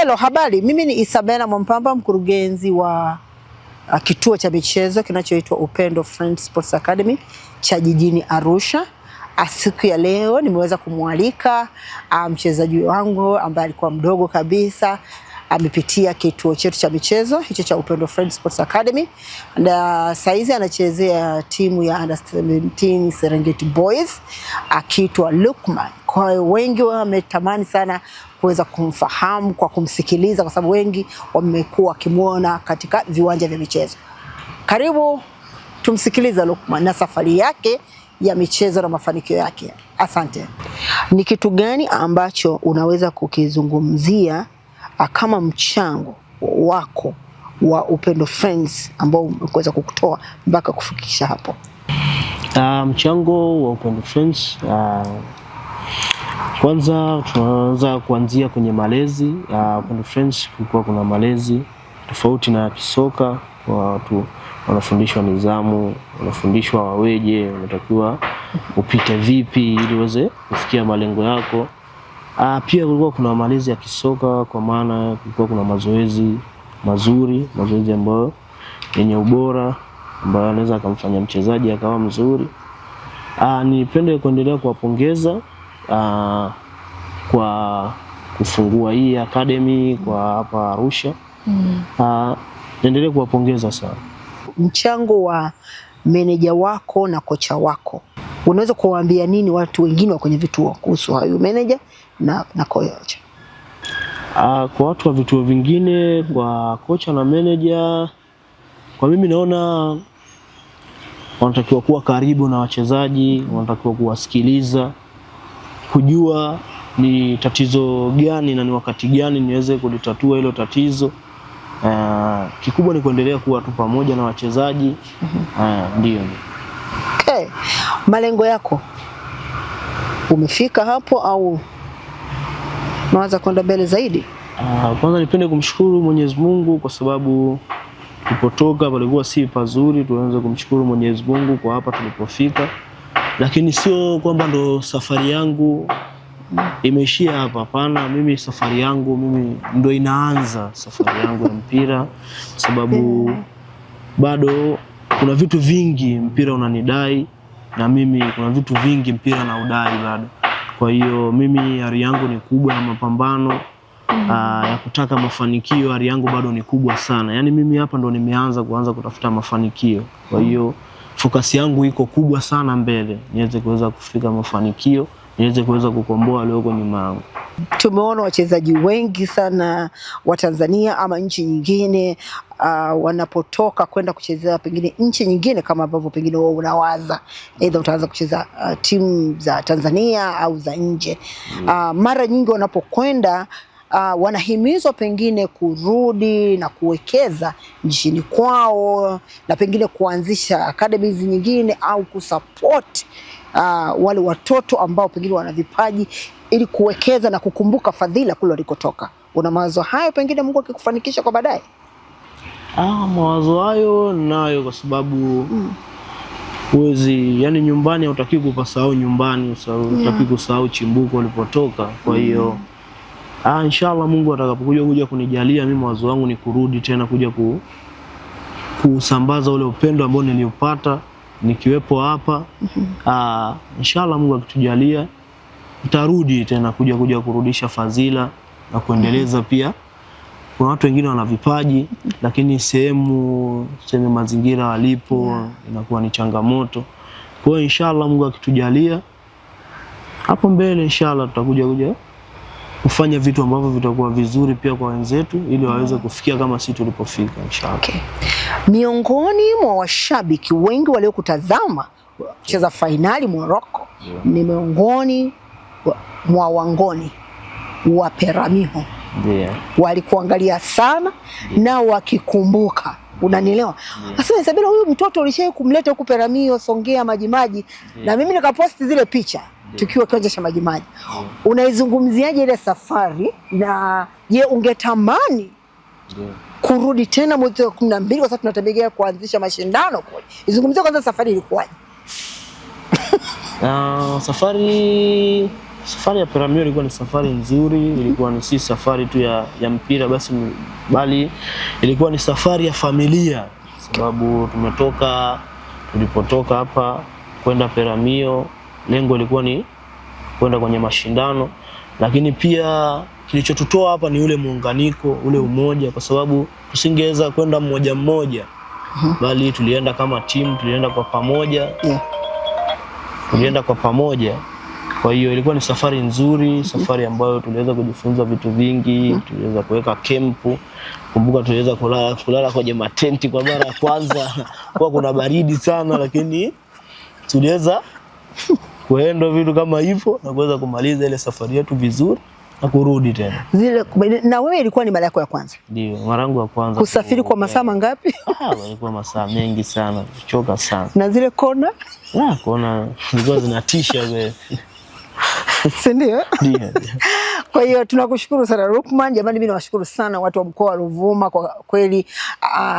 Hello, habari. Mimi ni Isabella Mwampamba, mkurugenzi wa kituo cha michezo kinachoitwa Upendo Friends Sports Academy cha jijini Arusha. Siku ya leo nimeweza kumwalika mchezaji wangu ambaye alikuwa mdogo kabisa, amepitia kituo chetu cha michezo hicho cha Upendo Friends Sports Academy, na saizi anachezea timu ya Under 17 Serengeti Boys akiitwa Lukman. Kwa hiyo wengi wametamani sana kuweza kumfahamu kwa kumsikiliza, kwa sababu wengi wamekuwa wakimuona katika viwanja vya michezo. Karibu tumsikilize Lukman na safari yake ya michezo na mafanikio yake. Asante. Ni kitu gani ambacho unaweza kukizungumzia kama mchango wako wa Upendo Friends ambao umeweza kukutoa mpaka kufikisha hapo? Mchango wa Upendo Friends, kwanza tunaanza kuanzia kwenye malezi. Upendo Friends kulikuwa kuna malezi tofauti na kisoka, kwa watu wanafundishwa nidhamu, wanafundishwa waweje, unatakiwa upite vipi ili uweze kufikia malengo yako. Pia kulikuwa kuna malezi ya kisoka, kwa maana kulikuwa kuna mazoezi mazuri, mazoezi ambayo yenye ubora, ambayo anaweza kumfanya mchezaji akawa mzuri. Nipende kuendelea kuwapongeza kwa kufungua hii academy kwa hapa Arusha. Niendelee kuwapongeza sana. Mchango wa meneja wako na kocha wako, unaweza kuwaambia nini watu wengine wa kwenye vituo kuhusu hayo meneja na kocha? Kwa watu wa vituo vingine, kwa kocha na meneja, kwa mimi naona wanatakiwa kuwa karibu na wachezaji, wanatakiwa kuwasikiliza, kujua ni tatizo gani na ni wakati gani niweze kulitatua hilo tatizo. Kikubwa ni kuendelea kuwa tu pamoja na wachezaji. Ndio. Okay. Malengo yako, umefika hapo au unaanza kwenda mbele zaidi? Kwanza nipende kumshukuru Mwenyezi Mungu kwa sababu tulipotoka palikuwa si pazuri. Tuanze kumshukuru Mwenyezi Mungu kwa hapa tulipofika, lakini sio kwamba ndo safari yangu imeishia hapa. Hapana, mimi safari yangu ndo inaanza, safari yangu ya mpira, kwa sababu bado kuna vitu vingi mpira unanidai, na mimi kuna vitu vingi mpira na udai bado. Kwa hiyo mimi ari yangu ni kubwa na mapambano ya kutaka mafanikio, ari yangu bado ni kubwa sana. Yaani mimi hapa ndo nimeanza kutafuta mafanikio. Kwa hiyo focus yangu iko kubwa sana mbele, niweze kuweza kufika mafanikio, niweze kuweza kukomboa leo kwa nyuma yangu. Tumeona wachezaji wengi sana wa Tanzania ama nchi nyingine wanapotoka kwenda kuchezea pengine nchi nyingine, kama ambavyo pengine wao unawaza aidha utaanza kucheza timu za Tanzania au za nje. Mara nyingi wanapokwenda wanahimizwa pengine kurudi na kuwekeza nchini kwao, na pengine kuanzisha academies nyingine au kusupport wale watoto ambao pengine wana vipaji, ili kuwekeza na kukumbuka fadhila kule walikotoka. Una mawazo hayo pengine Mungu akikufanikisha kwa baadaye? Mawazo hayo nayo, kwa sababu huwezi, yani nyumbani hutaki kupasahau nyumbani, hutaki kusahau chimbuko ulipotoka. Kwa hiyo inshallah Mungu atakapokuja kunijalia, mimi mawazo wangu ni kurudi tena kuja kusambaza ule upendo ambao niliupata nikiwepo hapa. Inshallah Mungu akitujalia nitarudi tena kuja kurudisha fadhila na kuendeleza. Pia kuna watu wengine wana vipaji, lakini sehemu mazingira walipo inakuwa ni changamoto. Kwa hiyo inshallah Mungu akitujalia hapo mbele, inshallah tutakuja kufanya vitu ambavyo vitakuwa vizuri pia kwa wenzetu, ili waweze kufikia kama sisi tulipofika inshallah. Okay. Miongoni mwa washabiki wengi waliokutazama cheza finali Morocco, ni miongoni mwa wangoni wa Peramiho. Walikuangalia sana na wakikumbuka, unanielewa? Sasa Isabella, huyu mtoto ulishaye kumleta huku Peramiho, Songea, Majimaji, na mimi nikaposti zile picha tukiwa kiwanja cha Majimaji. Unaizungumziaje ile safari, na je, ungetamani kurudi tena mwezi wa 12 kwa sababu tunatarajia kuanzisha mashindano kule? Izungumzie kwanza safari ilikuwaje? Safari Safari ya Peramiho ilikuwa ni safari nzuri, ilikuwa ni si safari tu ya mpira basi, bali ilikuwa ni safari ya familia, sababu tulipotoka hapa kwenda Peramiho, lengo lilikuwa ni kwenda kwenye mashindano, lakini pia kilichotutoa hapa ni ule muunganiko, ule umoja, kwa sababu tusingeweza kwenda mmoja mmoja, bali tulienda kama timu, tulienda kwa pamoja. Tulienda kwa pamoja. Kwa hiyo ilikuwa ni safari nzuri, safari ambayo tuliweza kujifunza vitu vingi, tuliweza kuweka kempu. Kumbuka tuliweza kulala kwenye matenti kwa mara ya kwanza. Kwa kuna baridi sana, lakini tuliweza kuenda vitu kama hivyo na kuweza kumaliza ile safari yetu vizuri na kurudi tena. Na wewe ilikuwa ni mara yako ya kwanza? Ndio, mara yangu ya kwanza. Kusafiri kwa masaa mangapi? Ilikuwa masaa mengi sana, choka sana. Na zile kona? Kona zilikuwa zinatisha wewe. Si ndio? Ndio. Kwa hiyo tunakushukuru sana Lukman. Jamani, mimi nawashukuru sana watu wa mkoa wa Ruvuma kwa kweli,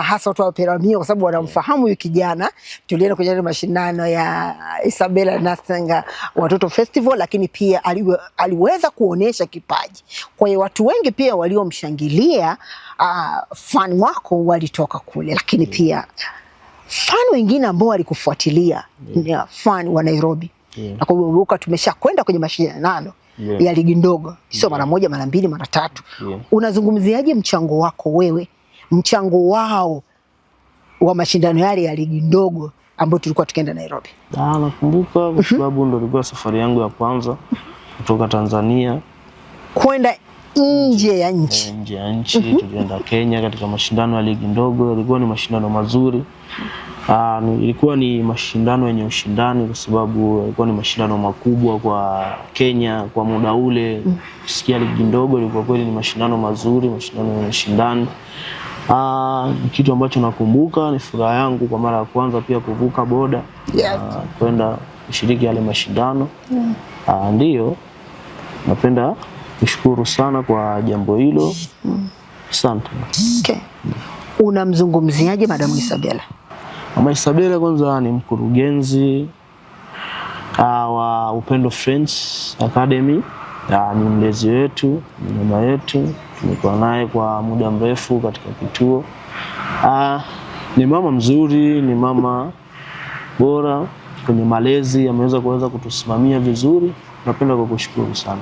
hasa watu wa Peramiho, kwa sababu wanamfahamu huyu kijana. Tulienda kwenye mashindano ya Isabella Nasenga Watoto Festival, lakini pia aliweza kuonesha kipaji. Kwa hiyo watu wengi pia waliomshangilia fan wako walitoka kule, lakini pia fan wengine ambao walikufuatilia ni fan wa Nairobi. Na kumbuka tumeshakwenda kwenye mashindano ya ligi ndogo, sio mara moja, mara mbili, mara tatu. Unazungumziaje mchango wako wewe, mchango wao wa mashindano yale ya ligi ndogo ambayo tulikuwa tukienda Nairobi? Nakumbuka kwa sababu ndio ilikuwa safari yangu ya kwanza kutoka Tanzania kwenda nje ya nchi. Nje ya nchi tulienda Kenya katika mashindano ya ligi ndogo. Ilikuwa ni mashindano mazuri. Ilikuwa ni mashindano yenye ushindani kwa sababu ilikuwa ni mashindano makubwa kwa Kenya kwa muda ule. Sikia ligi ndogo ilikuwa kweli ni mashindano mazuri, mashindano yenye ushindani. Kitu ambacho nakumbuka ni furaha yangu kwa mara ya kwanza pia kuvuka boda kwenda kushiriki yale mashindano. Ndio napenda kushukuru sana kwa jambo hilo. Asante. Okay. Unamzungumziaje Madam Isabella? Mama Isabella kwanza ni mkurugenzi wa Upendo Friends Academy. Ni mlezi wetu, ni mama yetu. Tumekuwa naye kwa muda mrefu katika kituo. Ni mama mzuri, ni mama bora kwenye malezi, ameweza kutusimamia vizuri. Napenda kukushukuru sana.